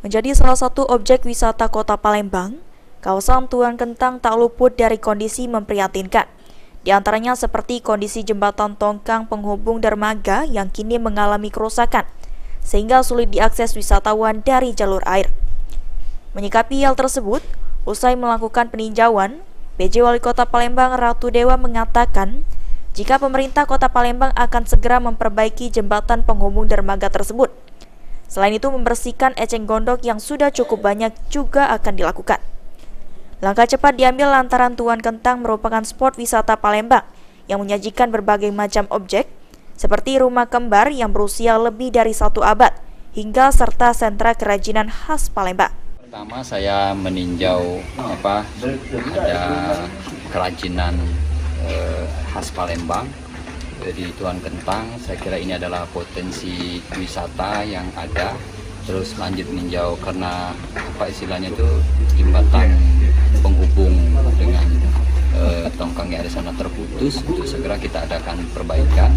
Menjadi salah satu objek wisata Kota Palembang, kawasan Tuan Kentang tak luput dari kondisi memprihatinkan. Di antaranya seperti kondisi jembatan tongkang penghubung dermaga yang kini mengalami kerusakan, sehingga sulit diakses wisatawan dari jalur air. Menyikapi hal tersebut, usai melakukan peninjauan, PJ Wali Kota Palembang Ratu Dewa mengatakan jika pemerintah Kota Palembang akan segera memperbaiki jembatan penghubung dermaga tersebut. Selain itu, membersihkan eceng gondok yang sudah cukup banyak juga akan dilakukan. Langkah cepat diambil lantaran Tuan Kentang merupakan spot wisata Palembang yang menyajikan berbagai macam objek seperti rumah kembar yang berusia lebih dari 1 abad hingga serta sentra kerajinan khas Palembang. Pertama saya meninjau ada kerajinan khas Palembang di Tuan Kentang. Saya kira ini adalah potensi wisata yang ada. Terus lanjut meninjau karena istilahnya itu jembatan penghubung dengan tongkang yang ada sana terputus, untuk segera kita adakan perbaikan.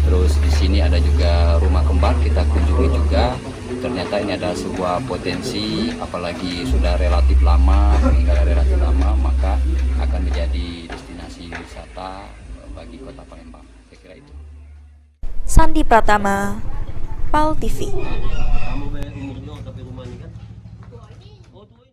Terus di sini ada juga rumah kembar, kita kunjungi juga. Ternyata ini ada sebuah potensi, apalagi sudah relatif lama, maka akan menjadi destinasi wisata bagi Kota Palembang. Saya kira itu. Sandi Pratama, PAL TV. Kamu umurnya tapi rumah ini kan